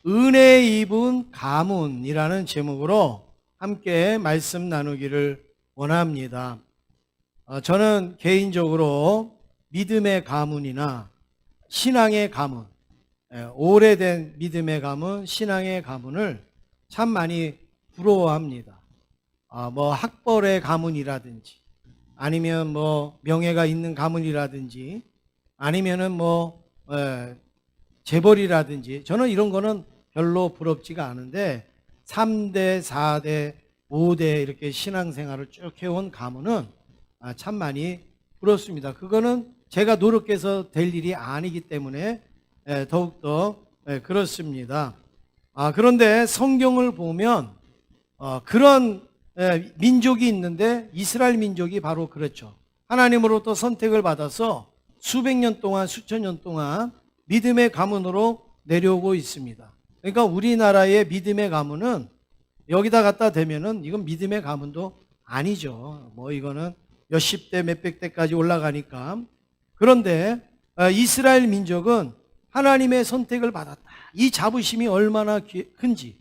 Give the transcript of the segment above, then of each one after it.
은혜 입은 가문이라는 제목으로 함께 말씀 나누기를 원합니다. 저는 개인적으로 믿음의 가문이나 신앙의 가문, 오래된 믿음의 가문, 신앙의 가문을 참 많이 부러워합니다. 학벌의 가문이라든지, 아니면 명예가 있는 가문이라든지, 아니면은 재벌이라든지, 저는 이런 거는 별로 부럽지가 않은데 3대, 4대, 5대 이렇게 신앙생활을 쭉 해온 가문은 참 많이 부럽습니다. 그거는 제가 노력해서 될 일이 아니기 때문에 더욱더 그렇습니다. 그런데 성경을 보면 그런 민족이 있는데 이스라엘 민족이 바로 그렇죠. 하나님으로부터 선택을 받아서 수백 년 동안, 수천 년 동안 믿음의 가문으로 내려오고 있습니다. 그러니까 우리나라의 믿음의 가문은 여기다 갖다 대면은 이건 믿음의 가문도 아니죠. 이거는 몇십 대, 몇백 대까지 올라가니까. 그런데 이스라엘 민족은 하나님의 선택을 받았다. 이 자부심이 얼마나 큰지.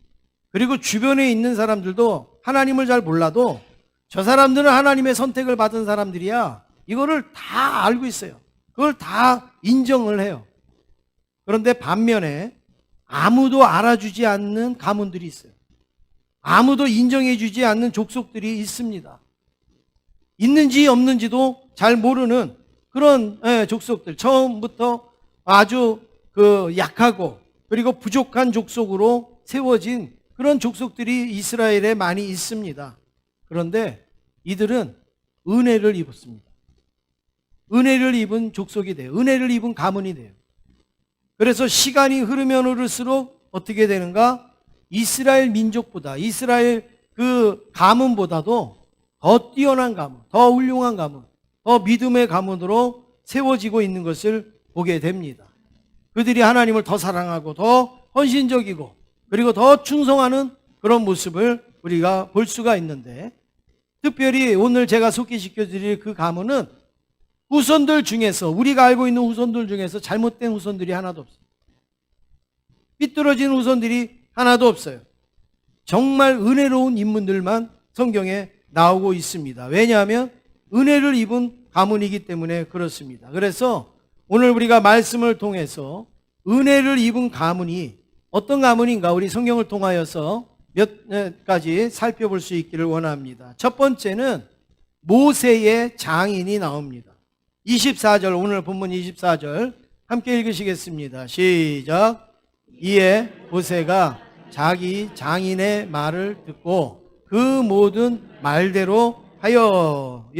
그리고 주변에 있는 사람들도 하나님을 잘 몰라도 저 사람들은 하나님의 선택을 받은 사람들이야. 이거를 다 알고 있어요. 그걸 다 인정을 해요. 그런데 반면에 아무도 알아주지 않는 가문들이 있어요. 아무도 인정해주지 않는 족속들이 있습니다. 있는지 없는지도 잘 모르는 그런 족속들, 처음부터 아주 약하고 그리고 부족한 족속으로 세워진 그런 족속들이 이스라엘에 많이 있습니다. 그런데 이들은 은혜를 입었습니다. 은혜를 입은 족속이 돼요. 은혜를 입은 가문이 돼요. 그래서 시간이 흐르면 흐를수록 어떻게 되는가? 이스라엘 민족보다, 이스라엘 그 가문보다도 더 뛰어난 가문, 더 훌륭한 가문, 더 믿음의 가문으로 세워지고 있는 것을 보게 됩니다. 그들이 하나님을 더 사랑하고 더 헌신적이고 그리고 더 충성하는 그런 모습을 우리가 볼 수가 있는데, 특별히 오늘 제가 소개시켜 드릴 그 가문은 후손들 중에서, 우리가 알고 있는 후손들 중에서 잘못된 후손들이 하나도 없어요. 삐뚤어진 후손들이 하나도 없어요. 정말 은혜로운 인물들만 성경에 나오고 있습니다. 왜냐하면 은혜를 입은 가문이기 때문에 그렇습니다. 그래서 오늘 우리가 말씀을 통해서 은혜를 입은 가문이 어떤 가문인가 우리 성경을 통하여서 몇 가지 살펴볼 수 있기를 원합니다. 첫 번째는 모세의 장인이 나옵니다. 24절, 오늘 본문 24절 함께 읽으시겠습니다. 시작. 이에 모세가 자기 장인의 말을 듣고 그 모든 말대로 하여.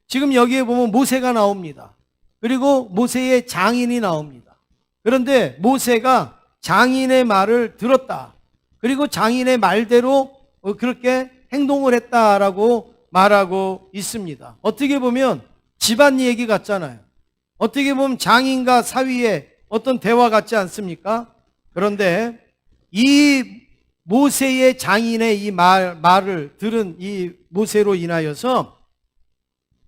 지금 여기에 보면 모세가 나옵니다. 그리고 모세의 장인이 나옵니다. 그런데 모세가 장인의 말을 들었다. 그리고 장인의 말대로 그렇게 행동을 했다라고 말하고 있습니다. 어떻게 보면 집안 얘기 같잖아요. 어떻게 보면 장인과 사위의 어떤 대화 같지 않습니까? 그런데 이 모세의 장인의 이 말을 들은 이 모세로 인하여서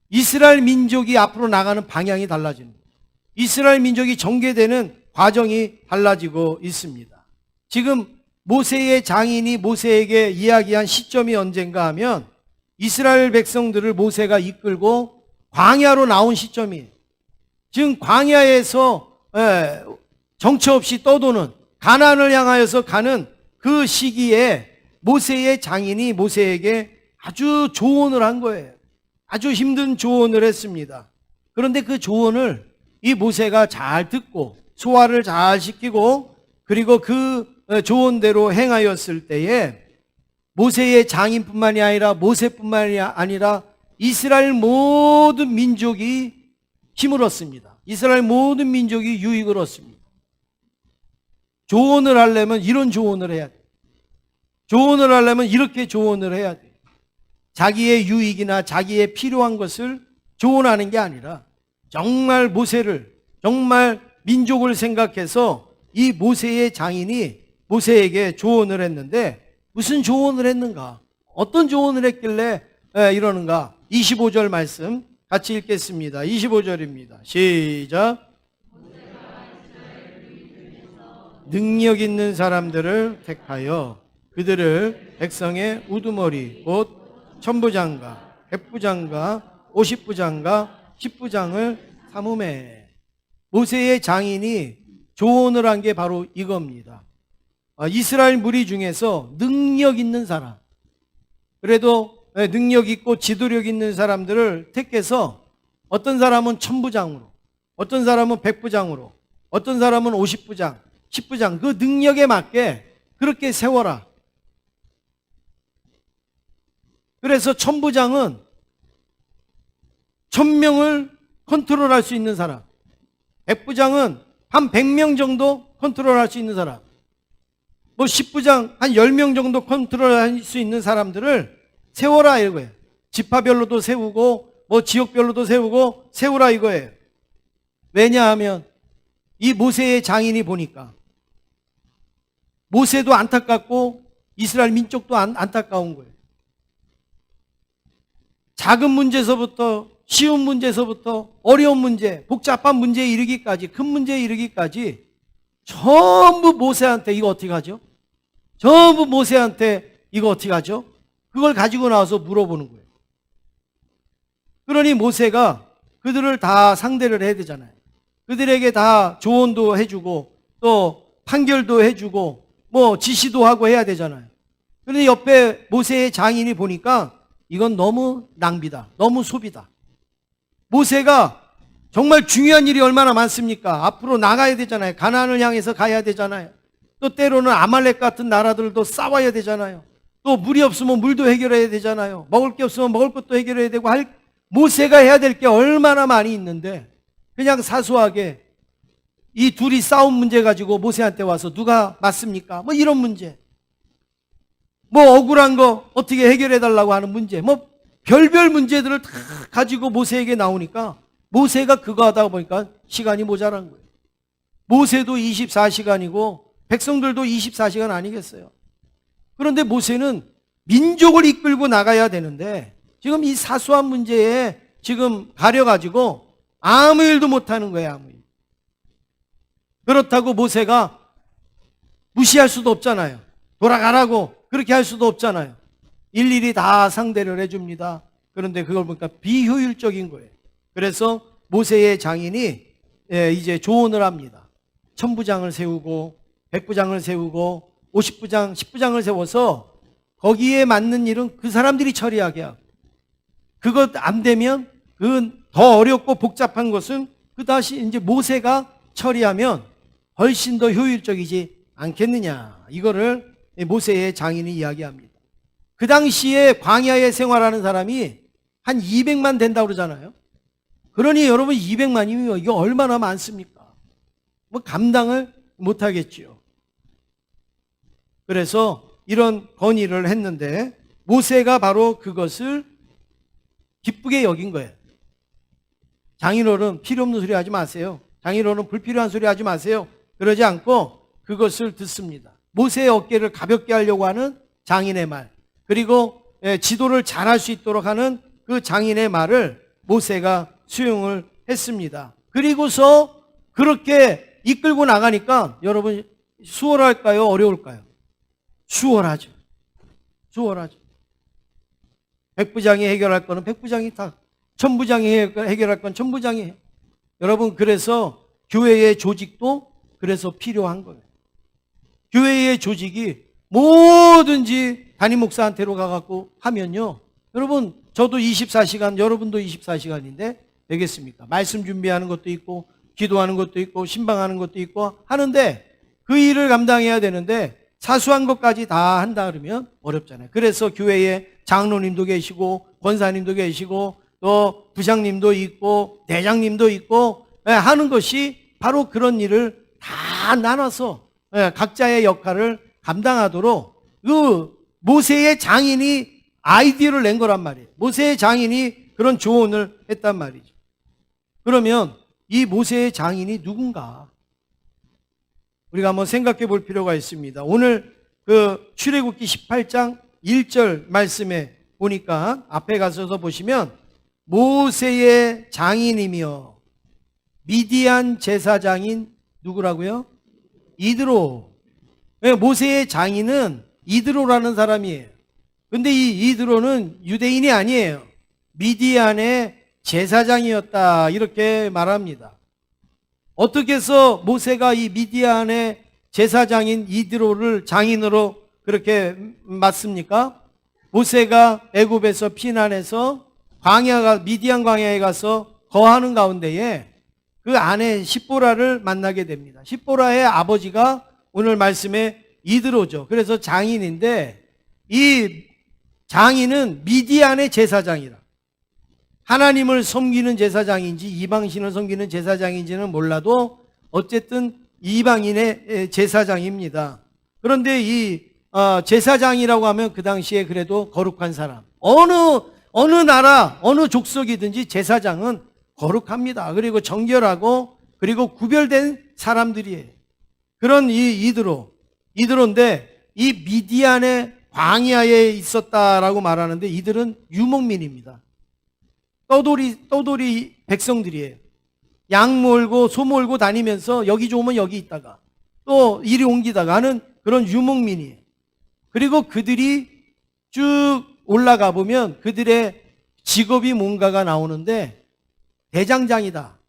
이스라엘 민족이 앞으로 나가는 방향이 달라집니다. 이스라엘 민족이 정죄되는 과정이 달라지고 있습니다. 지금 모세의 장인이 모세에게 이야기한 시점이 언젠가 하면 이스라엘 백성들을 모세가 이끌고 광야로 나온 시점이에요. 지금 광야에서 정처 없이 떠도는 가나안을 향하여서 가는 그 시기에 모세의 장인이 모세에게 아주 조언을 한 거예요. 아주 힘든 조언을 했습니다. 그런데 그 조언을 이 모세가 잘 듣고 소화를 잘 시키고 그리고 그 조언대로 행하였을 때에 모세의 장인뿐만이 아니라 모세뿐만이 아니라 이스라엘 모든 민족이 힘을 얻습니다. 이스라엘 모든 민족이 유익을 얻습니다. 조언을 하려면 이런 조언을 해야 돼. 조언을 하려면 이렇게 조언을 해야 돼. 자기의 유익이나 자기의 필요한 것을 조언하는 게 아니라 정말 모세를, 정말 민족을 생각해서 이 모세의 장인이 모세에게 조언을 했는데 무슨 조언을 했는가? 어떤 조언을 했길래 이러는가? 25절 말씀 같이 읽겠습니다. 25절입니다. 시작. 능력 있는 사람들을 택하여 그들을 백성의 우두머리 곧 천부장과 백부장과 50부장과 10부장을 삼음해. 모세의 장인이 조언을 한 게 바로 이겁니다. 이스라엘 무리 중에서 능력 있는 사람, 그래도 능력 있고 지도력 있는 사람들을 택해서 어떤 사람은 천부장으로, 어떤 사람은 백부장으로, 어떤 사람은 50부장, 10부장, 그 능력에 맞게 그렇게 세워라. 그래서 천부장은 1000명을 컨트롤할 수 있는 사람, 백부장은 한 100명 정도 컨트롤할 수 있는 사람, 뭐 10부장 한 10명 정도 컨트롤할 수 있는 사람들을 세워라 이거예요. 지파별로도 세우고 뭐 지역별로도 세우라 이거예요. 왜냐하면 이 모세의 장인이 보니까 모세도 안타깝고 이스라엘 민족도 안타까운 거예요. 작은 문제서부터 쉬운 문제서부터 어려운 문제, 복잡한 문제에 이르기까지, 큰 문제에 이르기까지 전부 모세한테 이거 어떻게 하죠? 전부 모세한테 이거 어떻게 하죠? 그걸 가지고 나와서 물어보는 거예요. 그러니 모세가 그들을 다 상대를 해야 되잖아요. 그들에게 다 조언도 해주고 또 판결도 해주고 뭐 지시도 하고 해야 되잖아요. 그런데 옆에 모세의 장인이 보니까 이건 너무 낭비다. 너무 소비다. 모세가 정말 중요한 일이 얼마나 많습니까? 앞으로 나가야 되잖아요. 가나안을 향해서 가야 되잖아요. 또 때로는 아말렉 같은 나라들도 싸워야 되잖아요. 또 물이 없으면 물도 해결해야 되잖아요. 먹을 게 없으면 먹을 것도 해결해야 되고 모세가 해야 될 게 얼마나 많이 있는데 그냥 사소하게 이 둘이 싸운 문제 가지고 모세한테 와서 누가 맞습니까? 뭐 이런 문제. 뭐 억울한 거 어떻게 해결해 달라고 하는 문제. 뭐 별별 문제들을 다 가지고 모세에게 나오니까 모세가 그거 하다 보니까 시간이 모자란 거예요. 모세도 24시간이고 백성들도 24시간 아니겠어요. 그런데 모세는 민족을 이끌고 나가야 되는데 지금 이 사소한 문제에 지금 가려가지고 아무 일도 못하는 거예요. 아무 일. 그렇다고 모세가 무시할 수도 없잖아요. 돌아가라고 그렇게 할 수도 없잖아요. 일일이 다 상대를 해줍니다. 그런데 그걸 보니까 비효율적인 거예요. 그래서 모세의 장인이 이제 조언을 합니다. 천부장을 세우고 백부장을 세우고 50부장, 10부장을 세워서 거기에 맞는 일은 그 사람들이 처리하게 하고 그것 안 되면 그 더 어렵고 복잡한 것은 그 다시 이제 모세가 처리하면 훨씬 더 효율적이지 않겠느냐. 이거를 모세의 장인이 이야기합니다. 그 당시에 광야에 생활하는 사람이 한 200만 된다고 그러잖아요. 그러니 여러분 200만이면 이거 얼마나 많습니까? 뭐 감당을 못하겠지요. 그래서 이런 건의를 했는데 모세가 바로 그것을 기쁘게 여긴 거예요. 장인어른 필요 없는 소리 하지 마세요. 장인어른 불필요한 소리 하지 마세요. 그러지 않고 그것을 듣습니다. 모세의 어깨를 가볍게 하려고 하는 장인의 말, 그리고 지도를 잘할 수 있도록 하는 그 장인의 말을 모세가 수용을 했습니다. 그리고서 그렇게 이끌고 나가니까 여러분 수월할까요? 어려울까요? 수월하죠. 수월하죠. 백부장이 해결할 거는 백부장이 다, 천부장이 해결할 건 천부장이 해요. 여러분 그래서 교회의 조직도 그래서 필요한 거예요. 교회의 조직이 뭐든지 담임 목사한테로 가갖고 하면요. 여러분 저도 24시간, 여러분도 24시간인데 되겠습니까? 말씀 준비하는 것도 있고 기도하는 것도 있고 신방하는 것도 있고 하는데 그 일을 감당해야 되는데 사소한 것까지 다 한다 그러면 어렵잖아요. 그래서 교회에 장로님도 계시고 권사님도 계시고 또 부장님도 있고 대장님도 있고 하는 것이 바로 그런 일을 다 나눠서 각자의 역할을 감당하도록 그 모세의 장인이 아이디어를 낸 거란 말이에요. 모세의 장인이 그런 조언을 했단 말이죠. 그러면 이 모세의 장인이 누군가? 우리가 한번 생각해 볼 필요가 있습니다. 오늘 그 출애굽기 18장 1절 말씀에 보니까 앞에 가셔서 보시면 모세의 장인이며 미디안 제사장인 누구라고요? 이드로. 모세의 장인은 이드로라는 사람이에요. 근데 이 이드로는 유대인이 아니에요. 미디안의 제사장이었다 이렇게 말합니다. 어떻게 해서 모세가 이 미디안의 제사장인 이드로를 장인으로 그렇게 맞습니까? 모세가 애굽에서 피난해서 미디안 광야에 가서 거하는 가운데에 그 아내 십보라를 만나게 됩니다. 십보라의 아버지가 오늘 말씀에 이드로죠. 그래서 장인인데 이 장인은 미디안의 제사장이라. 하나님을 섬기는 제사장인지 이방신을 섬기는 제사장인지는 몰라도 어쨌든 이방인의 제사장입니다. 그런데 이 제사장이라고 하면 그 당시에 그래도 거룩한 사람. 어느 나라, 어느 족속이든지 제사장은 거룩합니다. 그리고 정결하고 그리고 구별된 사람들이에요. 그런 이 이드로인데 이 미디안의 광야에 있었다라고 말하는데 이들은 유목민입니다. 떠돌이 백성들이에요. 양 몰고 소 몰고 다니면서 여기 좋으면 여기 있다가 또 이리 옮기다가 하는 그런 유목민이에요. 그리고 그들이 쭉 올라가 보면 그들의 직업이 뭔가가 나오는데 대장장이다.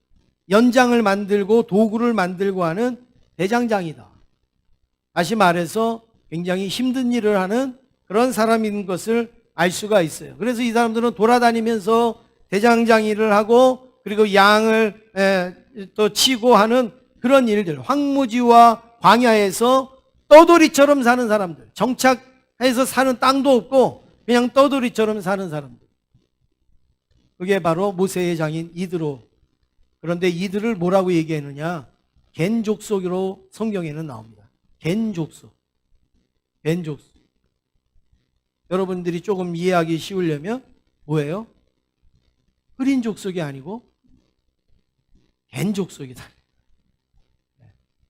연장을 만들고 도구를 만들고 하는 대장장이다. 다시 말해서 굉장히 힘든 일을 하는 그런 사람인 것을 알 수가 있어요. 그래서 이 사람들은 돌아다니면서 대장장이를 하고 그리고 양을 또 치고 하는 그런 일들, 황무지와 광야에서 떠돌이처럼 사는 사람들, 정착해서 사는 땅도 없고 그냥 떠돌이처럼 사는 사람들. 그게 바로 모세의 장인 이드로. 그런데 이들을 뭐라고 얘기했느냐? 겐 족속으로 성경에는 나옵니다. 겐 족속. 겐 족속. 여러분들이 조금 이해하기 쉬우려면 뭐예요? 흑인 족속이 아니고 겐 족속이다.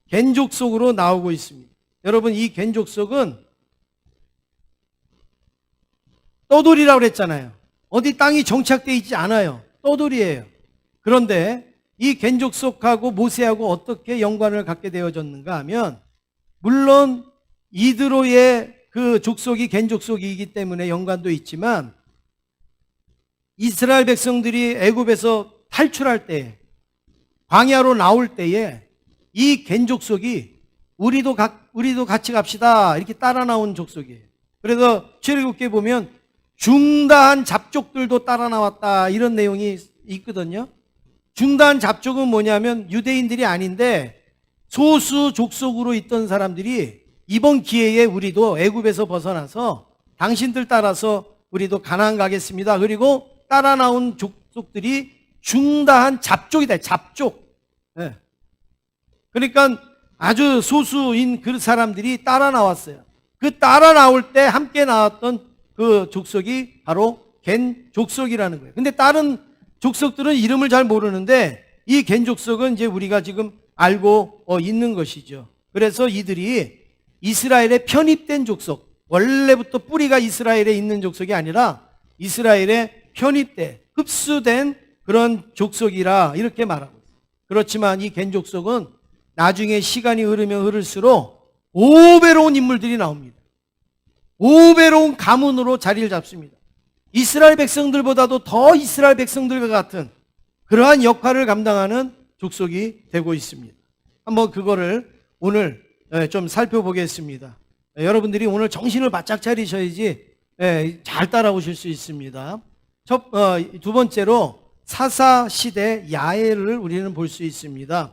겐 족속으로 나오고 있습니다. 여러분 이 겐 족속은 떠돌이라고 그랬잖아요. 어디 땅이 정착되어 있지 않아요. 떠돌이에요. 그런데 이 겐 족속하고 모세하고 어떻게 연관을 갖게 되어졌는가 하면 물론 이드로의 그 족속이 겐 족속이기 때문에 연관도 있지만 이스라엘 백성들이 애굽에서 탈출할 때 광야로 나올 때에 이 겐 족속이 우리도 같이 갑시다 이렇게 따라 나온 족속이에요. 그래서 출애굽기에 보면 중다한 잡족들도 따라 나왔다 이런 내용이 있거든요. 중다한 잡족은 뭐냐면 유대인들이 아닌데 소수 족속으로 있던 사람들이 이번 기회에 우리도 애굽에서 벗어나서 당신들 따라서 우리도 가나안 가겠습니다. 그리고 따라 나온 족속들이 중다한 잡족이다. 잡족. 네. 그러니까 아주 소수인 그 사람들이 따라 나왔어요. 그 따라 나올 때 함께 나왔던 그 족속이 바로 겐 족속이라는 거예요. 근데 다른 족속들은 이름을 잘 모르는데 이 겐 족속은 이제 우리가 지금 알고 있는 것이죠. 그래서 이들이 이스라엘에 편입된 족속, 원래부터 뿌리가 이스라엘에 있는 족속이 아니라 이스라엘에 편입돼 흡수된 그런 족속이라 이렇게 말하고 있어요. 그렇지만 이 겐 족속은 나중에 시간이 흐르면 흐를수록 5배로운 인물들이 나옵니다. 5배로운 가문으로 자리를 잡습니다. 이스라엘 백성들보다도 더 이스라엘 백성들과 같은 그러한 역할을 감당하는 족속이 되고 있습니다. 한번 그거를 오늘 좀 살펴보겠습니다. 여러분들이 오늘 정신을 바짝 차리셔야지 잘 따라오실 수 있습니다. 두 번째로 사사시대 야훼를 우리는 볼 수 있습니다.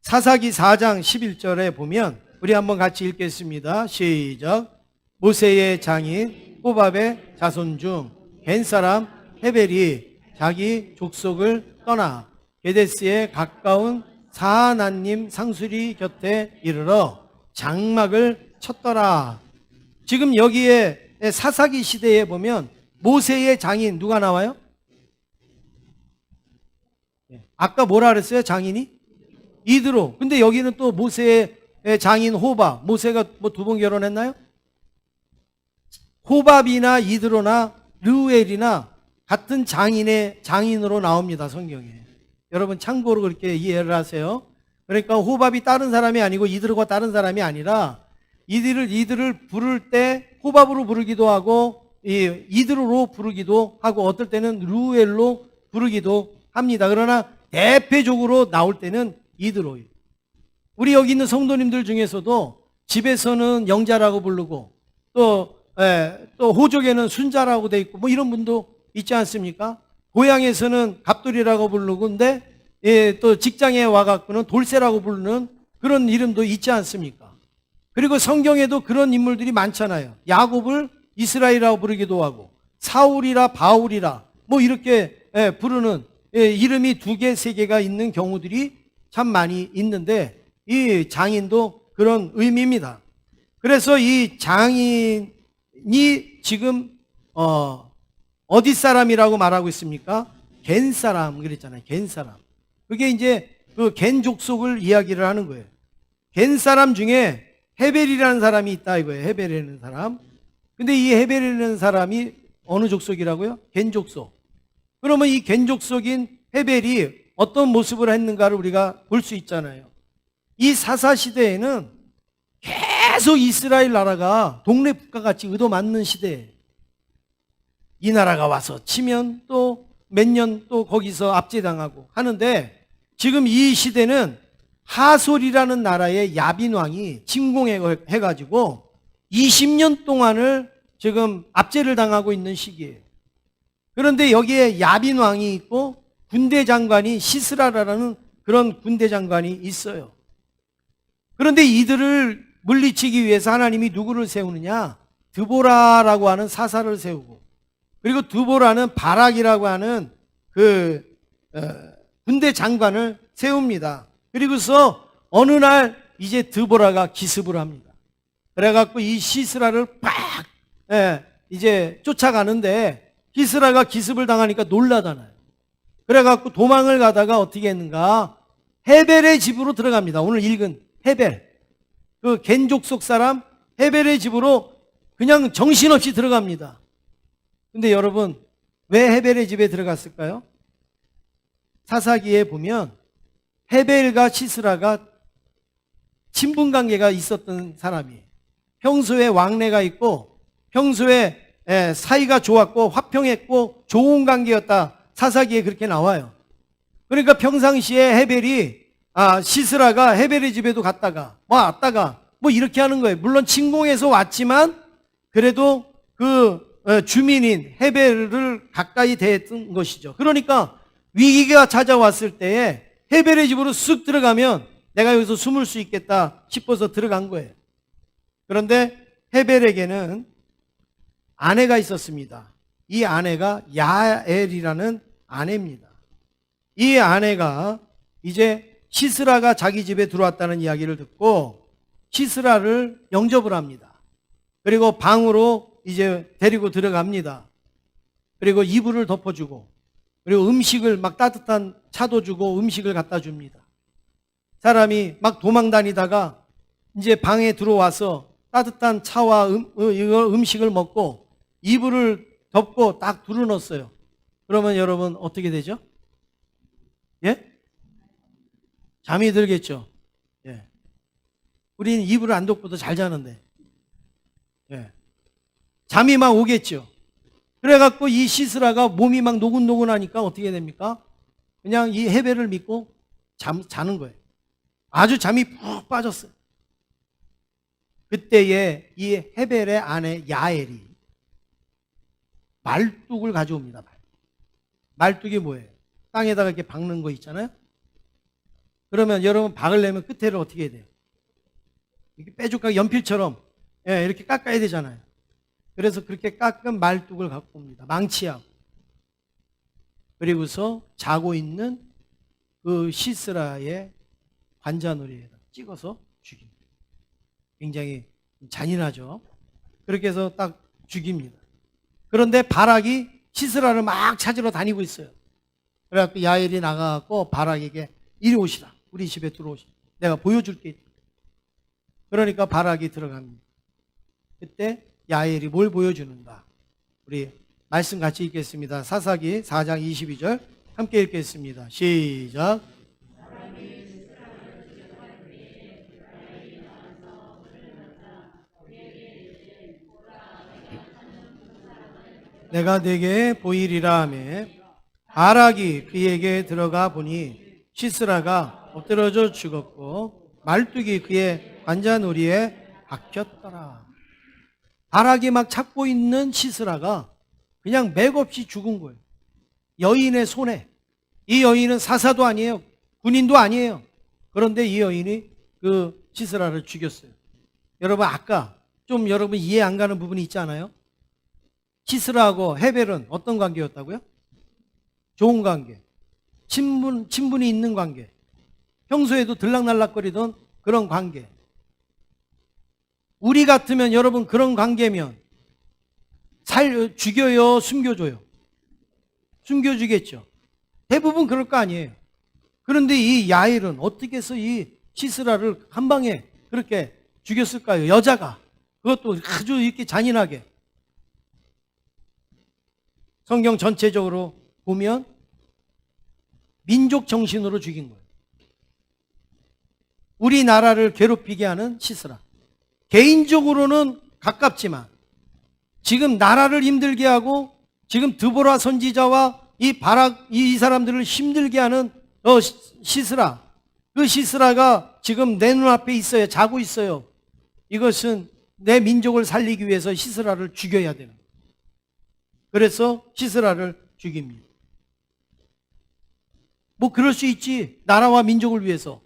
사사기 4장 11절에 보면 우리 한번 같이 읽겠습니다. 시작. 모세의 장인 호밥의 자손 중 겐 사람 헤벨이 자기 족속을 떠나 게데스에 가까운 사하나님 상수리 곁에 이르러 장막을 쳤더라. 지금 여기에 사사기 시대에 보면 모세의 장인 누가 나와요? 아까 뭐라 그랬어요? 장인이? 이드로. 근데 여기는 또 모세의 장인 호밥. 모세가 뭐 두 번 결혼했나요? 호밥이나 이드로나 르우엘이나 같은 장인으로 나옵니다. 성경에. 여러분 참고로 그렇게 이해를 하세요. 그러니까 호밥이 다른 사람이 아니고 이드로가 다른 사람이 아니라 이들을 부를 때 호밥으로 부르기도 하고 이드로로 부르기도 하고 어떨 때는 루엘로 부르기도 합니다. 그러나 대표적으로 나올 때는 이드로예요. 우리 여기 있는 성도님들 중에서도 집에서는 영자라고 부르고 또 호족에는 순자라고 돼 있고 뭐 이런 분도 있지 않습니까? 고향에서는 갑돌이라고 부르고 근데 또 직장에 와갖고는 돌쇠라고 부르는 그런 이름도 있지 않습니까? 그리고 성경에도 그런 인물들이 많잖아요. 야곱을 이스라엘이라고 부르기도 하고 사울이라 바울이라 뭐 이렇게 부르는 이름이 2개, 3개가 있는 경우들이 참 많이 있는데 이 장인도 그런 의미입니다. 그래서 이 장인이 지금 어디 사람이라고 말하고 있습니까? 겐 사람 그랬잖아요. 겐 사람. 그게 이제 그 겐 족속을 이야기를 하는 거예요. 겐 사람 중에 헤벨이라는 사람이 있다 이거예요. 헤벨이라는 사람. 근데 이 헤벨이라는 사람이 어느 족속이라고요? 겐 족속. 그러면 이 겐 족속인 헤벨이 어떤 모습을 했는가를 우리가 볼 수 있잖아요. 이 사사 시대에는 계속 이스라엘 나라가 동네 국가같이 의도맞는 시대예요. 이 나라가 와서 치면 또 몇 년 또 거기서 압제당하고 하는데 지금 이 시대는 하솔이라는 나라의 야빈 왕이 침공해가지고 20년 동안을 지금 압제를 당하고 있는 시기예요. 그런데 여기에 야빈 왕이 있고 군대 장관이 시스라라는 그런 군대 장관이 있어요. 그런데 이들을 물리치기 위해서 하나님이 누구를 세우느냐? 드보라라고 하는 사사를 세우고 그리고 드보라는 바락이라고 하는 군대 장관을 세웁니다. 그리고서 어느 날 이제 드보라가 기습을 합니다. 그래갖고 이 시스라를 팍 이제 쫓아가는데 시스라가 기습을 당하니까 놀라잖아요. 그래갖고 도망을 가다가 어떻게 했는가? 헤벨의 집으로 들어갑니다. 오늘 읽은 헤벨. 그 겐족속 사람 헤벨의 집으로 그냥 정신없이 들어갑니다. 근데 여러분 왜 헤벨의 집에 들어갔을까요? 사사기에 보면 헤벨과 시스라가 친분관계가 있었던 사람이에요. 평소에 왕래가 있고 평소에 사이가 좋았고 화평했고 좋은 관계였다. 사사기에 그렇게 나와요. 그러니까 평상시에 헤벨이 시스라가 헤벨의 집에도 갔다가 왔다가 뭐 이렇게 하는 거예요. 물론 침공해서 왔지만 그래도 그 주민인 헤벨을 가까이 대했던 것이죠. 그러니까 위기가 찾아왔을 때에 헤벨의 집으로 쑥 들어가면 내가 여기서 숨을 수 있겠다 싶어서 들어간 거예요. 그런데 헤벨에게는 아내가 있었습니다. 이 아내가 야엘이라는 아내입니다. 이 아내가 이제 시스라가 자기 집에 들어왔다는 이야기를 듣고 시스라를 영접을 합니다. 그리고 방으로 이제 데리고 들어갑니다. 그리고 이불을 덮어주고 그리고 음식을 막 따뜻한 차도 주고 음식을 갖다 줍니다. 사람이 막 도망 다니다가 이제 방에 들어와서 따뜻한 차와 음식을 먹고 이불을 덮고 딱 둘러넣었어요. 그러면 여러분 어떻게 되죠? 예? 잠이 들겠죠? 예. 우리는 이불을 안 덮고도 잘 자는데. 예. 잠이 막 오겠죠. 그래갖고 이 시스라가 몸이 막 노곤노곤하니까 어떻게 됩니까? 그냥 이 헤벨을 믿고 자는 거예요. 아주 잠이 푹 빠졌어요. 그때에 이 헤벨의 아내 야엘이 말뚝을 가져옵니다. 말뚝이 뭐예요? 땅에다가 이렇게 박는 거 있잖아요. 그러면 여러분 박으려면 끝에를 어떻게 해야 돼요? 이렇게 뾰족하게 연필처럼 이렇게 깎아야 되잖아요. 그래서 그렇게 깎은 말뚝을 갖고 옵니다. 망치하고. 그리고서 자고 있는 그 시스라의 관자놀이에다 찍어서 죽입니다. 굉장히 잔인하죠. 그렇게 해서 딱 죽입니다. 그런데 바락이 시스라를 막 찾으러 다니고 있어요. 그래갖고 야엘이 나가갖고 바락에게 이리 오시라. 우리 집에 들어오시라. 내가 보여줄게. 그러니까 바락이 들어갑니다. 그때 야엘이 뭘 보여주는가? 우리 말씀 같이 읽겠습니다. 사사기 4장 22절 함께 읽겠습니다. 시작. 내가 네게 보이리라 하며 바락이 그에게 들어가 보니 시스라가 엎드러져 죽었고 말뚝이 그의 관자놀이에 박혔더라. 바락이 막 찾고 있는 시스라가 그냥 맥없이 죽은 거예요. 여인의 손에. 이 여인은 사사도 아니에요. 군인도 아니에요. 그런데 이 여인이 그 시스라를 죽였어요. 여러분 아까 좀 여러분 이해 안 가는 부분이 있지 않아요? 시스라하고 헤벨은 어떤 관계였다고요? 좋은 관계. 친분이 있는 관계. 평소에도 들락날락거리던 그런 관계. 우리 같으면 여러분 그런 관계면 죽여요, 숨겨줘요? 숨겨주겠죠. 대부분 그럴 거 아니에요. 그런데 이 야엘은 어떻게 해서 이 시스라를 한 방에 그렇게 죽였을까요? 여자가. 그것도 아주 이렇게 잔인하게. 성경 전체적으로 보면 민족 정신으로 죽인 거예요. 우리나라를 괴롭히게 하는 시스라. 개인적으로는 가깝지만 지금 나라를 힘들게 하고 지금 드보라 선지자와 이 바락 이 사람들을 힘들게 하는 시스라. 그 시스라가 지금 내 눈앞에 있어요. 자고 있어요. 이것은 내 민족을 살리기 위해서 시스라를 죽여야 되는 거예요. 그래서 시스라를 죽입니다. 뭐 그럴 수 있지. 나라와 민족을 위해서.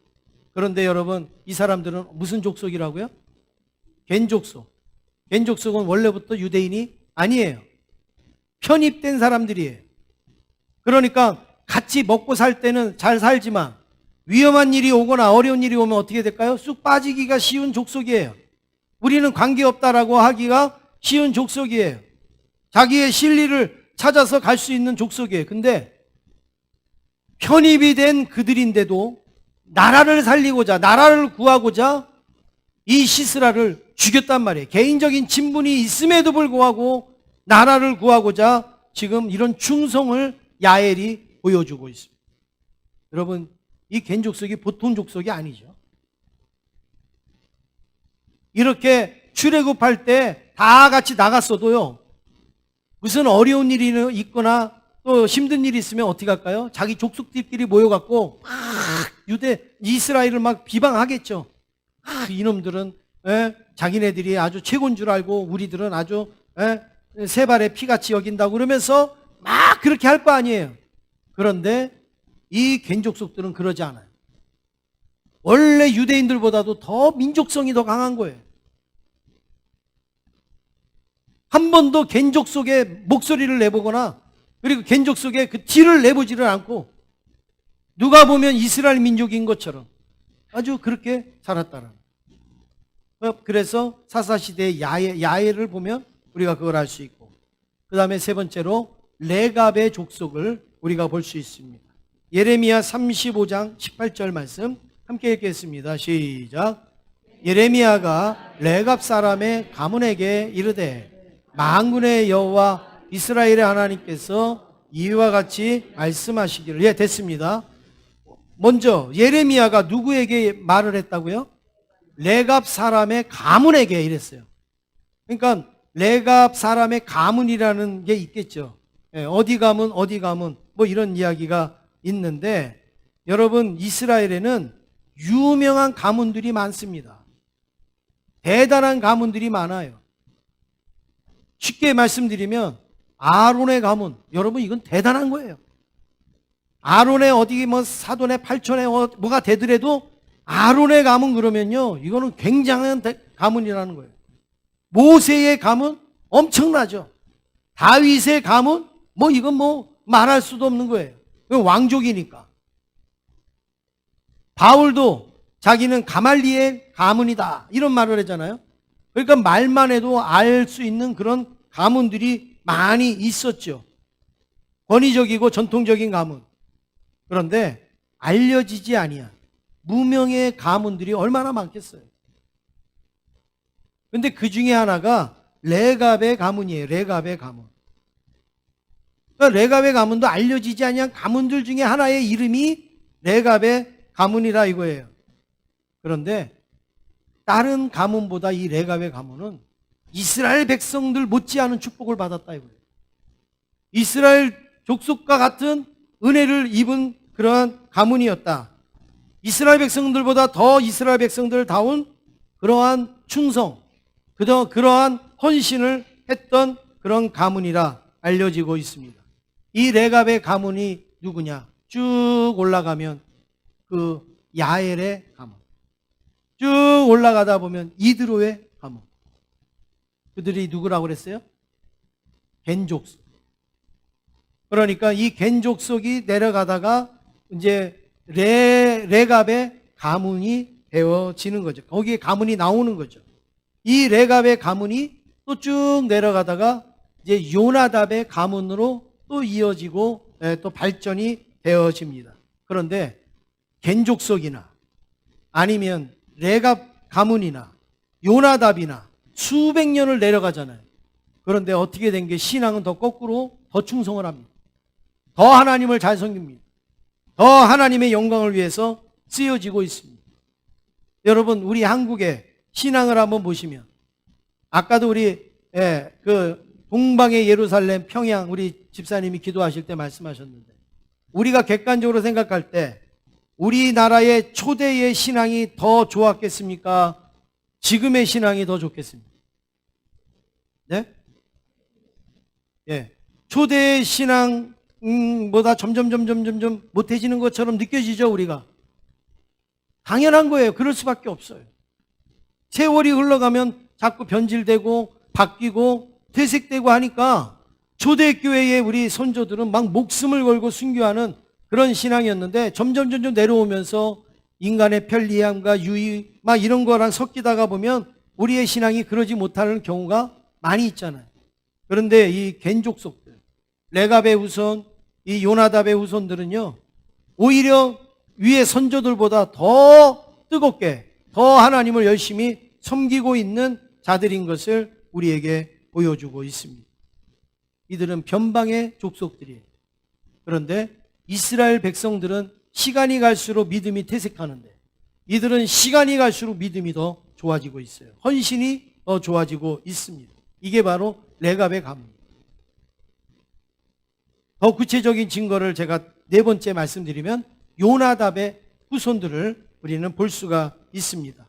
그런데 여러분 이 사람들은 무슨 족속이라고요? 겐족속. 겐족속은 원래부터 유대인이 아니에요. 편입된 사람들이에요. 그러니까 같이 먹고 살 때는 잘 살지만 위험한 일이 오거나 어려운 일이 오면 어떻게 될까요? 쑥 빠지기가 쉬운 족속이에요. 우리는 관계없다라고 하기가 쉬운 족속이에요. 자기의 진리를 찾아서 갈 수 있는 족속이에요. 근데 편입이 된 그들인데도 나라를 살리고자 나라를 구하고자 이 시스라를 죽였단 말이에요. 개인적인 친분이 있음에도 불구하고 나라를 구하고자 지금 이런 충성을 야엘이 보여주고 있습니다. 여러분 이 겐족속이 보통 족속이 아니죠. 이렇게 출애굽할 때 다 같이 나갔어도요. 무슨 어려운 일이 있거나 또 힘든 일이 있으면 어떻게 할까요? 자기 족속들끼리 모여갖고 이스라엘을 막 비방하겠죠. 이놈들은 자기네들이 아주 최고인 줄 알고 우리들은 아주 세 발의 피같이 여긴다고 그러면서 막 그렇게 할 거 아니에요. 그런데 이 겐족속들은 그러지 않아요. 원래 유대인들보다도 더 민족성이 더 강한 거예요. 한 번도 겐족속의 목소리를 내보거나 그리고 겐족속의 그 티를 내보지를 않고 누가 보면 이스라엘 민족인 것처럼 아주 그렇게 살았다는 거예요. 그래서 사사시대의 야엘을 보면 우리가 그걸 알 수 있고 그 다음에 세 번째로 레갑의 족속을 우리가 볼 수 있습니다. 예레미야 35장 18절 말씀 함께 읽겠습니다. 시작. 예레미야가 레갑 사람의 가문에게 이르되 만군의 여호와 이스라엘의 하나님께서 이와 같이 말씀하시기를. 예, 됐습니다. 먼저 예레미야가 누구에게 말을 했다고요? 레갑 사람의 가문에게 이랬어요. 그러니까 레갑 사람의 가문이라는 게 있겠죠. 예, 어디 가문 뭐 이런 이야기가 있는데 여러분 이스라엘에는 유명한 가문들이 많습니다. 대단한 가문들이 많아요. 쉽게 말씀드리면 아론의 가문, 여러분 이건 대단한 거예요. 아론의 어디 뭐 사돈의 팔촌의 뭐가 되더라도 아론의 가문 그러면요 이거는 굉장한 가문이라는 거예요. 모세의 가문 엄청나죠. 다윗의 가문 뭐 이건 뭐 말할 수도 없는 거예요. 왕족이니까. 바울도 자기는 가말리엘 가문이다 이런 말을 하잖아요. 그러니까 말만 해도 알 수 있는 그런 가문들이 많이 있었죠. 권위적이고 전통적인 가문. 그런데 알려지지 아니한 무명의 가문들이 얼마나 많겠어요. 근데 그 중에 하나가 레갑의 가문이에요. 레갑의 가문. 그러니까 레갑의 가문도 알려지지 아니한 가문들 중에 하나의 이름이 레갑의 가문이라 이거예요. 그런데 다른 가문보다 이 레갑의 가문은 이스라엘 백성들 못지않은 축복을 받았다 이거예요. 이스라엘 족속과 같은 은혜를 입은 그러한 가문이었다. 이스라엘 백성들보다 더 이스라엘 백성들다운 그러한 충성, 그러한 헌신을 했던 그런 가문이라 알려지고 있습니다. 이 레갑의 가문이 누구냐? 쭉 올라가면 그 야엘의 가문, 쭉 올라가다 보면 이드로의 가문. 그들이 누구라고 그랬어요? 겐족속. 그러니까 이 겐족속이 내려가다가 이제 레갑의 가문이 되어지는 거죠. 거기에 가문이 나오는 거죠. 이 레갑의 가문이 또 쭉 내려가다가 이제 요나답의 가문으로 또 이어지고 또 발전이 되어집니다. 그런데 겐족속이나 아니면 레갑 가문이나 요나답이나 수백 년을 내려가잖아요. 그런데 어떻게 된 게 신앙은 더 거꾸로 더 충성을 합니다. 더 하나님을 잘 섬깁니다. 더 하나님의 영광을 위해서 쓰여지고 있습니다. 여러분, 우리 한국의 신앙을 한번 보시면 아까도 우리 그 동방의 예루살렘 평양 우리 집사님이 기도하실 때 말씀하셨는데, 우리가 객관적으로 생각할 때 우리나라의 초대의 신앙이 더 좋았겠습니까? 지금의 신앙이 더 좋겠습니까? 네? 예. 초대의 신앙보다 점점 못해지는 것처럼 느껴지죠, 우리가. 당연한 거예요. 그럴 수밖에 없어요. 세월이 흘러가면 자꾸 변질되고 바뀌고 퇴색되고 하니까 초대교회의 우리 선조들은 막 목숨을 걸고 순교하는 그런 신앙이었는데 점점 내려오면서 인간의 편리함과 유의 막 이런 거랑 섞이다가 보면 우리의 신앙이 그러지 못하는 경우가 많이 있잖아요. 그런데 이 겐족속들, 레갑의 후손, 이 요나답의 후손들은요, 오히려 위의 선조들보다 더 뜨겁게 더 하나님을 열심히 섬기고 있는 자들인 것을 우리에게 보여주고 있습니다. 이들은 변방의 족속들이에요. 그런데 이스라엘 백성들은 시간이 갈수록 믿음이 퇴색하는데 이들은 시간이 갈수록 믿음이 더 좋아지고 있어요. 헌신이 더 좋아지고 있습니다. 이게 바로 레갑의 가문입니다. 더 구체적인 증거를 제가 네 번째 말씀드리면 요나답의 후손들을 우리는 볼 수가 있습니다.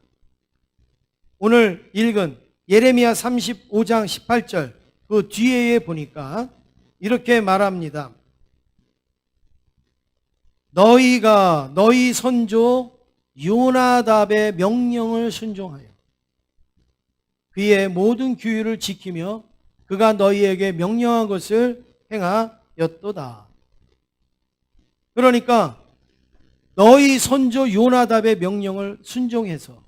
오늘 읽은 예레미야 35장 18절 그 뒤에 보니까 이렇게 말합니다. 너희가 너희 선조 요나답의 명령을 순종하여 그의 모든 규율을 지키며 그가 너희에게 명령한 것을 행하였도다. 그러니까 너희 선조 요나답의 명령을 순종해서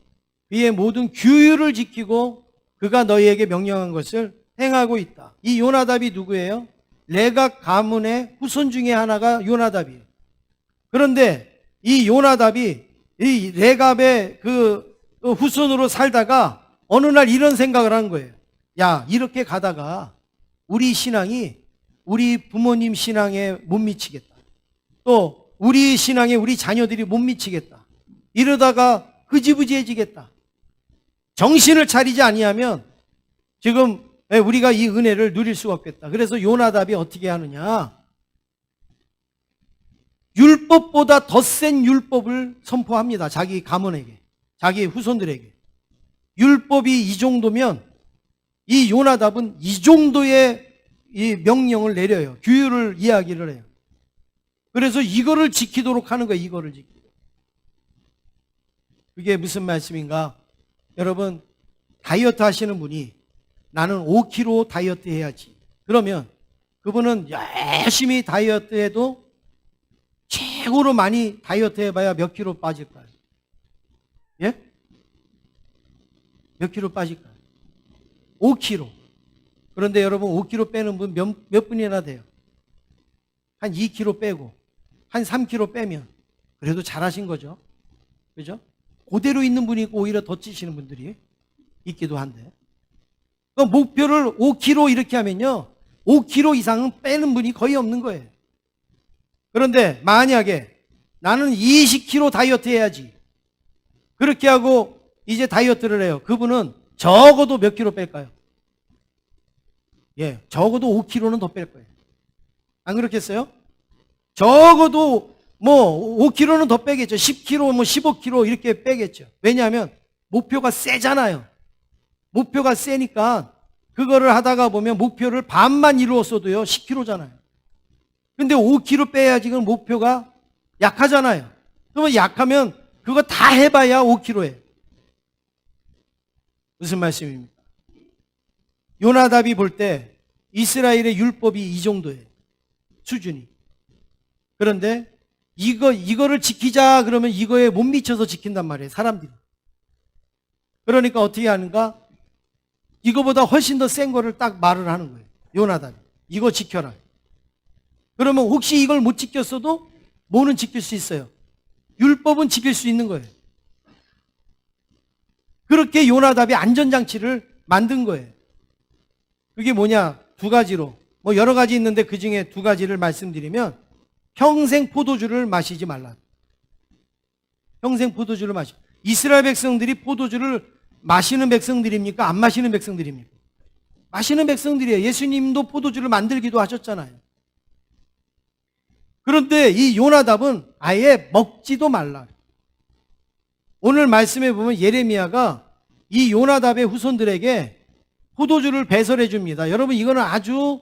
그의 모든 규율을 지키고 그가 너희에게 명령한 것을 행하고 있다. 이 요나답이 누구예요? 레갑 가문의 후손 중에 하나가 요나답이에요. 그런데 이 요나답이 이 레갑의 그 후손으로 살다가 어느 날 이런 생각을 한 거예요. 야, 이렇게 가다가 우리 신앙이 우리 부모님 신앙에 못 미치겠다. 또 우리 신앙에 우리 자녀들이 못 미치겠다. 이러다가 흐지부지해지겠다. 정신을 차리지 아니하면 지금 우리가 이 은혜를 누릴 수가 없겠다. 그래서 요나답이 어떻게 하느냐? 율법보다 더 센 율법을 선포합니다. 자기 가문에게, 자기 후손들에게. 율법이 이 정도면 이 요나답은 이 정도의 이 명령을 내려요. 규율을 이야기를 해요. 그래서 이거를 지키도록 하는 거예요. 이거를 지키도록. 그게 무슨 말씀인가? 여러분, 다이어트 하시는 분이 나는 5kg 다이어트 해야지. 그러면 그분은 열심히 다이어트 해도 최고로 많이 다이어트 해봐야 몇 킬로 빠질까요? 예? 몇 킬로 빠질까요? 5kg. 그런데 여러분 5kg 빼는 분 몇 분이나 돼요? 한 2kg 빼고 한 3kg 빼면 그래도 잘하신 거죠. 그죠? 그대로 있는 분이 있고 오히려 더 찌시는 분들이 있기도 한데. 그 목표를 5kg 이렇게 하면요. 5kg 이상은 빼는 분이 거의 없는 거예요. 그런데 만약에 나는 20kg 다이어트 해야지. 그렇게 하고 이제 다이어트를 해요. 그분은 적어도 몇 킬로 뺄까요? 예, 적어도 5kg는 더 뺄 거예요. 안 그렇겠어요? 적어도 뭐 5kg는 더 빼겠죠. 10kg, 뭐 15kg 이렇게 빼겠죠. 왜냐하면 목표가 세잖아요. 목표가 세니까 그거를 하다가 보면 목표를 반만 이루었어도요 10kg잖아요. 근데 5kg 빼야지 그 목표가 약하잖아요. 그러면 약하면 그거 다 해봐야 5kg예요. 무슨 말씀입니까? 요나답이 볼 때 이스라엘의 율법이 이 정도예요. 수준이. 그런데 이거를 지키자 그러면 이거에 못 미쳐서 지킨단 말이에요. 사람들이. 그러니까 어떻게 하는가? 이거보다 훨씬 더 센 거를 딱 말을 하는 거예요. 요나답이. 이거 지켜라. 그러면 혹시 이걸 못 지켰어도 뭐는 지킬 수 있어요? 율법은 지킬 수 있는 거예요. 그렇게 요나답이 안전장치를 만든 거예요. 그게 뭐냐? 두 가지로. 뭐 여러 가지 있는데 그 중에 두 가지를 말씀드리면 평생 포도주를 마시지 말라. 평생 포도주를 이스라엘 백성들이 포도주를 마시는 백성들입니까? 안 마시는 백성들입니까? 마시는 백성들이에요. 예수님도 포도주를 만들기도 하셨잖아요. 그런데 이 요나답은 아예 먹지도 말라. 오늘 말씀에 보면 예레미야가 이 요나답의 후손들에게 포도주를 배설해 줍니다. 여러분 이거는 아주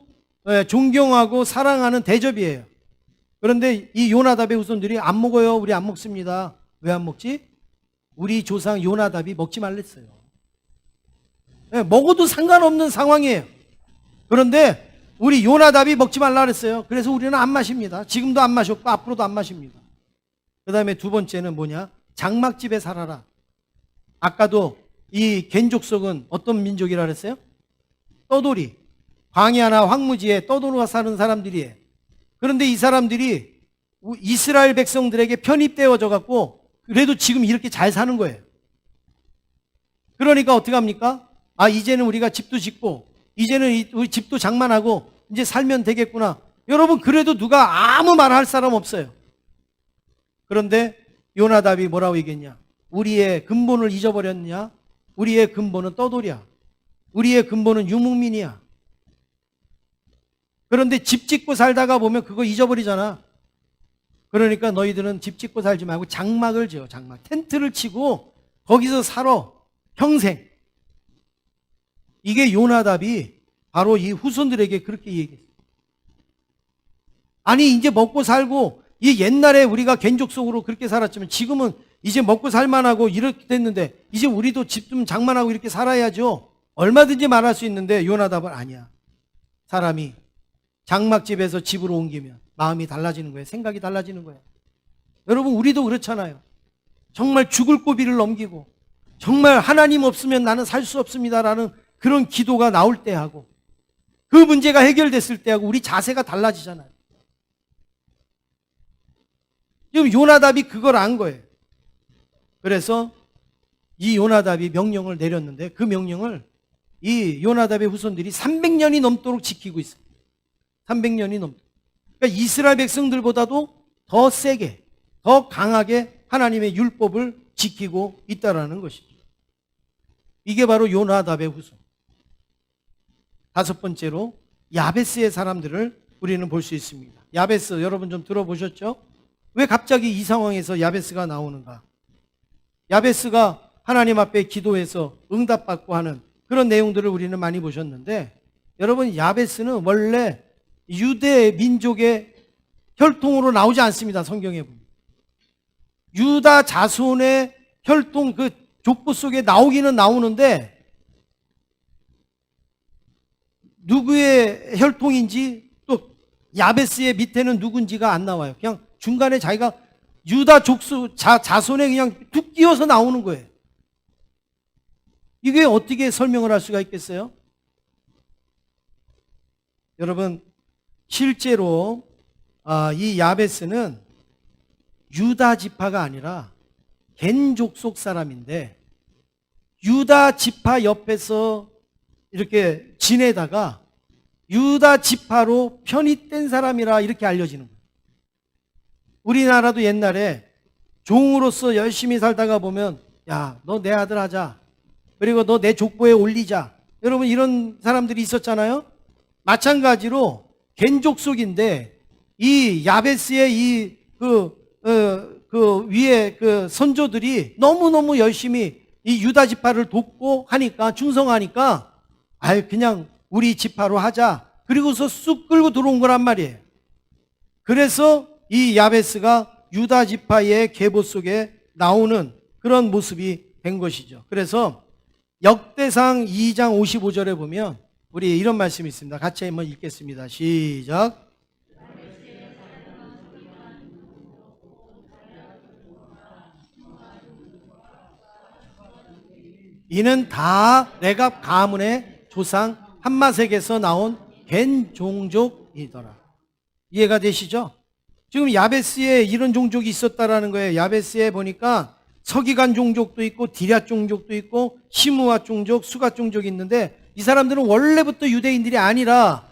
존경하고 사랑하는 대접이에요. 그런데 이 요나답의 후손들이 안 먹어요. 우리 안 먹습니다. 왜 안 먹지? 우리 조상 요나답이 먹지 말랬어요. 먹어도 상관없는 상황이에요. 그런데 우리 요나답이 먹지 말라 그랬어요. 그래서 우리는 안 마십니다. 지금도 안 마셨고 앞으로도 안 마십니다. 그 다음에 두 번째는 뭐냐? 장막집에 살아라. 아까도 이 겐족속은 어떤 민족이라 그랬어요? 떠돌이. 광야나 황무지에 떠돌아 사는 사람들이에요. 그런데 이 사람들이 이스라엘 백성들에게 편입되어져 갖고 그래도 지금 이렇게 잘 사는 거예요. 그러니까 어떻게 합니까? 아, 이제는 우리가 집도 짓고 이제는 우리 집도 장만하고 이제 살면 되겠구나. 여러분 그래도 누가 아무 말 할 사람 없어요. 그런데 요나답이 뭐라고 얘기했냐? 우리의 근본을 잊어버렸냐? 우리의 근본은 떠돌이야. 우리의 근본은 유목민이야. 그런데 집 짓고 살다가 보면 그거 잊어버리잖아. 그러니까 너희들은 집 짓고 살지 말고 장막을 지어. 장막. 텐트를 치고 거기서 살아. 평생. 이게 요나답이 바로 이 후손들에게 그렇게 얘기했어요. 아니 이제 먹고 살고 이 옛날에 우리가 겐족 속으로 그렇게 살았지만 지금은 이제 먹고 살만하고 이렇게 됐는데 이제 우리도 집 좀 장만하고 이렇게 살아야죠. 얼마든지 말할 수 있는데 요나답은 아니야. 사람이 장막집에서 집으로 옮기면 마음이 달라지는 거예요. 생각이 달라지는 거예요. 여러분 우리도 그렇잖아요. 정말 죽을 고비를 넘기고 정말 하나님 없으면 나는 살 수 없습니다라는 그런 기도가 나올 때 하고 그 문제가 해결됐을 때 하고 우리 자세가 달라지잖아요. 지금 요나답이 그걸 안 거예요. 그래서 이 요나답이 명령을 내렸는데 그 명령을 이 요나답의 후손들이 300년이 넘도록 지키고 있어요. 300년이 넘도록. 그러니까 이스라엘 백성들보다도 더 세게, 더 강하게 하나님의 율법을 지키고 있다라는 것이죠. 이게 바로 요나답의 후손. 다섯 번째로 야베스의 사람들을 우리는 볼 수 있습니다. 야베스 여러분 좀 들어보셨죠? 왜 갑자기 이 상황에서 야베스가 나오는가? 야베스가 하나님 앞에 기도해서 응답받고 하는 그런 내용들을 우리는 많이 보셨는데 여러분 야베스는 원래 유대 민족의 혈통으로 나오지 않습니다. 성경에 보면. 유다 자손의 혈통 그 족보 속에 나오기는 나오는데 누구의 혈통인지 또 야베스의 밑에는 누군지가 안 나와요. 그냥 중간에 자기가 유다 족수 자손에 그냥 툭 끼워서 나오는 거예요. 이게 어떻게 설명을 할 수가 있겠어요? 여러분 실제로 이 야베스는 유다 지파가 아니라 겐 족속 사람인데 유다 지파 옆에서 이렇게 지내다가 유다 지파로 편입된 사람이라 이렇게 알려지는 거예요. 우리나라도 옛날에 종으로서 열심히 살다가 보면 야, 너 내 아들 하자. 그리고 너 내 족보에 올리자. 여러분 이런 사람들이 있었잖아요. 마찬가지로 겐 족속인데 이 야베스의 그 위에 그 선조들이 너무너무 열심히 이 유다 지파를 돕고 하니까, 충성하니까, 그냥 우리 지파로 하자. 그리고서 쑥 끌고 들어온 거란 말이에요. 그래서 이 야베스가 유다 지파의 계보 속에 나오는 그런 모습이 된 것이죠. 그래서 역대상 2장 55절에 보면 우리 이런 말씀이 있습니다. 같이 한번 읽겠습니다. 시작. 이는 다 레갑 가문의 조상 함마색에서 나온 겐 종족이더라. 이해가 되시죠? 지금 야베스에 이런 종족이 있었다라는 거예요. 야베스에 보니까 서기관 종족도 있고 디럇 종족도 있고 시므아 종족, 수가 종족이 있는데, 이 사람들은 원래부터 유대인들이 아니라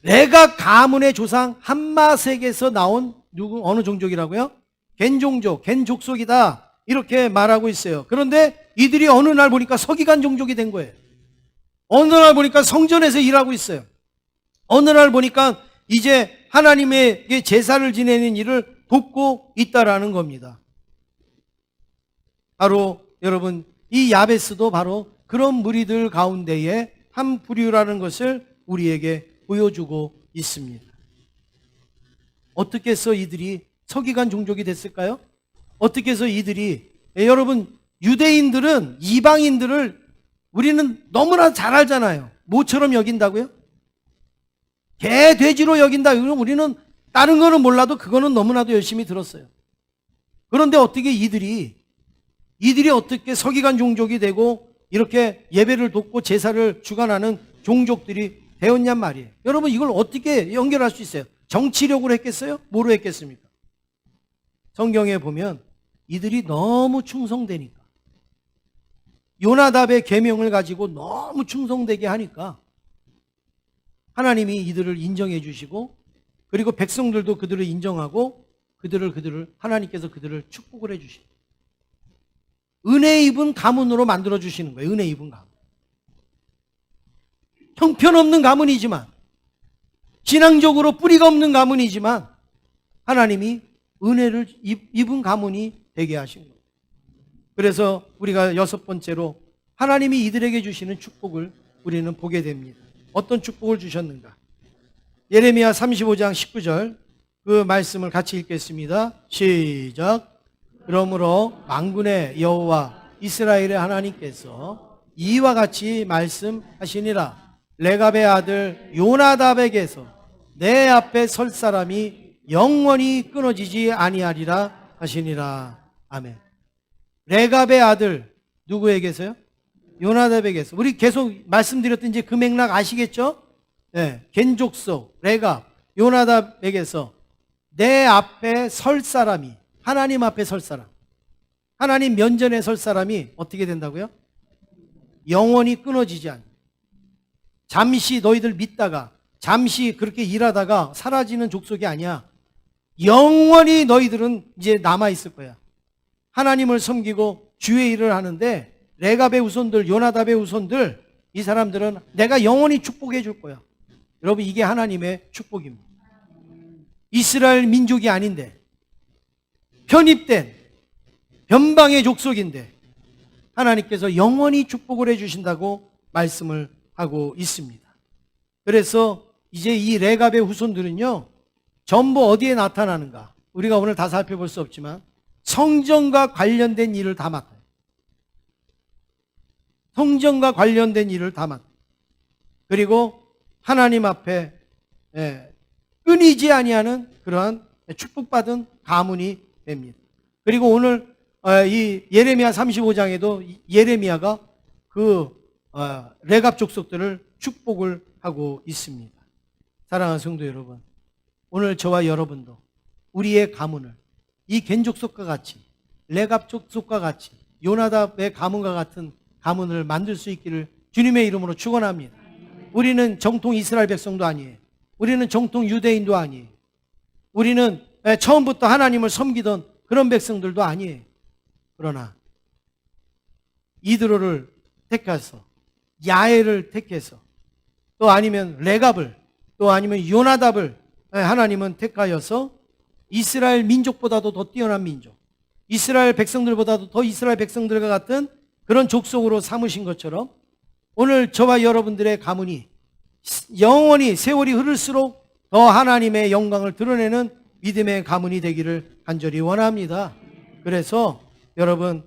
레갑 가문의 조상 함마색에서 나온 어느 종족이라고요? 겐 종족, 겐 족속이다. 이렇게 말하고 있어요. 그런데 이들이 어느 날 보니까 서기관 종족이 된 거예요. 어느 날 보니까 성전에서 일하고 있어요. 어느 날 보니까 이제 하나님의 제사를 지내는 일을 돕고 있다라는 겁니다. 바로 여러분, 이 야베스도 바로 그런 무리들 가운데에 한 부류라는 것을 우리에게 보여주고 있습니다. 어떻게 해서 이들이 서기관 종족이 됐을까요? 어떻게 해서 이들이, 여러분, 유대인들은 이방인들을 우리는 너무나 잘 알잖아요. 뭐처럼 여긴다고요? 개, 돼지로 여긴다. 우리는 다른 거는 몰라도 그거는 너무나도 열심히 들었어요. 그런데 어떻게 이들이 어떻게 서기관 종족이 되고 이렇게 예배를 돕고 제사를 주관하는 종족들이 되었냔 말이에요. 여러분, 이걸 어떻게 연결할 수 있어요? 정치력으로 했겠어요? 뭐로 했겠습니까? 성경에 보면 이들이 너무 충성되니까, 요나답의 계명을 가지고 너무 충성되게 하니까 하나님이 이들을 인정해 주시고, 그리고 백성들도 그들을 인정하고 하나님께서 그들을 축복을 해 주시고, 은혜 입은 가문으로 만들어 주시는 거예요. 은혜 입은 가문. 형편없는 가문이지만, 신앙적으로 뿌리가 없는 가문이지만 하나님이 은혜를 입은 가문이 되게 하신 거예요. 그래서 우리가 6번째로 하나님이 이들에게 주시는 축복을 우리는 보게 됩니다. 어떤 축복을 주셨는가? 예레미야 35장 19절 그 말씀을 같이 읽겠습니다. 시작. 그러므로 만군의 여호와 이스라엘의 하나님께서 이와 같이 말씀하시니라. 레갑의 아들 요나답에게서 내 앞에 설 사람이 영원히 끊어지지 아니하리라 하시니라. 아멘. 레갑의 아들 누구에게서요? 요나답에게서. 우리 계속 말씀드렸던 이제 그 맥락 아시겠죠? 네, 겐족속 레갑 요나답에게서 내 앞에 설 사람이, 하나님 앞에 설 사람, 하나님 면전에 설 사람이 어떻게 된다고요? 영원히 끊어지지 않는. 잠시 너희들 믿다가 잠시 그렇게 일하다가 사라지는 족속이 아니야. 영원히 너희들은 이제 남아있을 거야. 하나님을 섬기고 주의 일을 하는데, 레갑의 후손들, 요나답의 후손들, 이 사람들은 내가 영원히 축복해 줄 거야. 여러분, 이게 하나님의 축복입니다. 이스라엘 민족이 아닌데, 편입된 변방의 족속인데 하나님께서 영원히 축복을 해 주신다고 말씀을 하고 있습니다. 그래서 이제 이 레갑의 후손들은요, 전부 어디에 나타나는가? 우리가 오늘 다 살펴볼 수 없지만 성전과 관련된 일을 다 맡아요. 성전과 관련된 일을 다 맡아요. 그리고 하나님 앞에 끊이지 아니하는 그러한 축복받은 가문이 됩니다. 그리고 오늘 이 예레미야 35장에도 예레미야가 그 레갑 족속들을 축복을 하고 있습니다. 사랑하는 성도 여러분, 오늘 저와 여러분도 우리의 가문을 이 겐족속과 같이, 레갑 족속과 같이, 요나답의 가문과 같은 가문을 만들 수 있기를 주님의 이름으로 축원합니다. 우리는 정통 이스라엘 백성도 아니에요. 우리는 정통 유대인도 아니에요. 우리는 처음부터 하나님을 섬기던 그런 백성들도 아니에요. 그러나 이드로를 택해서, 야엘을 택해서, 또 아니면 레갑을, 또 아니면 요나답을 하나님은 택하여서 이스라엘 민족보다도 더 뛰어난 민족, 이스라엘 백성들보다도 더 이스라엘 백성들과 같은 그런 족속으로 삼으신 것처럼 오늘 저와 여러분들의 가문이 영원히 세월이 흐를수록 더 하나님의 영광을 드러내는 믿음의 가문이 되기를 간절히 원합니다. 그래서 여러분,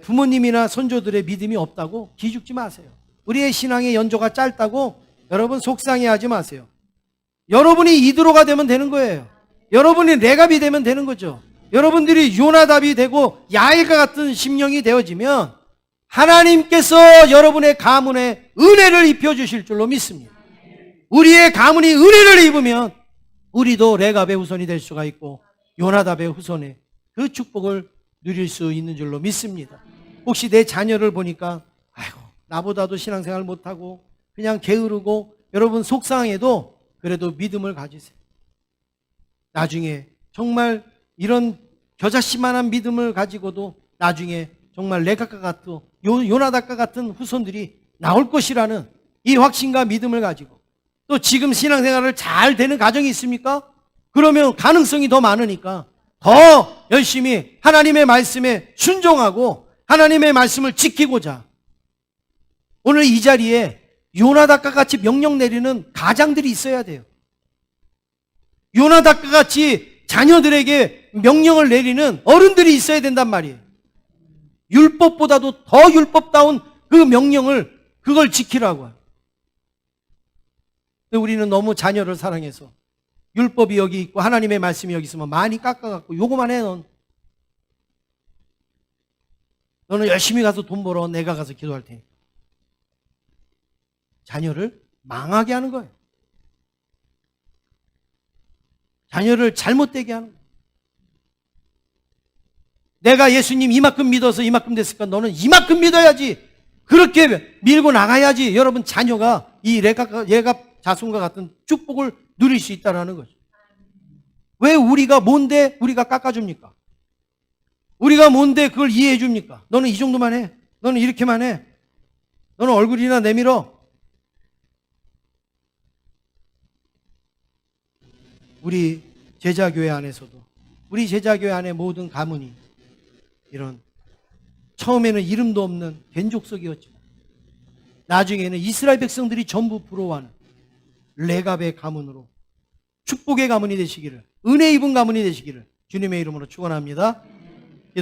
부모님이나 손조들의 믿음이 없다고 기죽지 마세요. 우리의 신앙의 연조가 짧다고 여러분 속상해하지 마세요. 여러분이 이드로가 되면 되는 거예요. 여러분이 레갑이 되면 되는 거죠. 여러분들이 요나답이 되고 야일과 같은 심령이 되어지면 하나님께서 여러분의 가문에 은혜를 입혀주실 줄로 믿습니다. 우리의 가문이 은혜를 입으면 우리도 레갑의 후손이 될 수가 있고 요나답의 후손의 그 축복을 누릴 수 있는 줄로 믿습니다. 혹시 내 자녀를 보니까 아이고 나보다도 신앙생활 못하고 그냥 게으르고 여러분 속상해도 그래도 믿음을 가지세요. 나중에 정말 이런 겨자씨만한 믿음을 가지고도 나중에 정말 레갑과 같은 요나답과 같은 후손들이 나올 것이라는 이 확신과 믿음을 가지고 또 지금 신앙생활을 잘 되는 가정이 있습니까? 그러면 가능성이 더 많으니까 더 열심히 하나님의 말씀에 순종하고 하나님의 말씀을 지키고자 오늘 이 자리에 요나답과 같이 명령 내리는 가장들이 있어야 돼요. 요나답과 같이 자녀들에게 명령을 내리는 어른들이 있어야 된단 말이에요. 율법보다도 더 율법다운 그 명령을 그걸 지키라고 해요. 근데 우리는 너무 자녀를 사랑해서 율법이 여기 있고 하나님의 말씀이 여기 있으면 많이 깎아갖고 요거만 해 너는 열심히 가서 돈 벌어 내가 가서 기도할 테니까. 자녀를 망하게 하는 거예요. 자녀를 잘못되게 하는 거예요. 내가 예수님 이만큼 믿어서 이만큼 됐을까? 너는 이만큼 믿어야지. 그렇게 밀고 나가야지. 여러분 자녀가 이 레갑 자손과 같은 축복을 누릴 수 있다는 거죠. 왜 우리가 뭔데 우리가 깎아줍니까? 우리가 뭔데 그걸 이해해 줍니까? 너는 이 정도만 해. 너는 이렇게만 해. 너는 얼굴이나 내밀어. 우리 제자교회 안에서도 우리 제자교회 안에 모든 가문이 이런 처음에는 이름도 없는 겐족속이었지만 나중에는 이스라엘 백성들이 전부 부러워하는 레갑의 가문으로 축복의 가문이 되시기를 은혜 입은 가문이 되시기를 주님의 이름으로 축원합니다.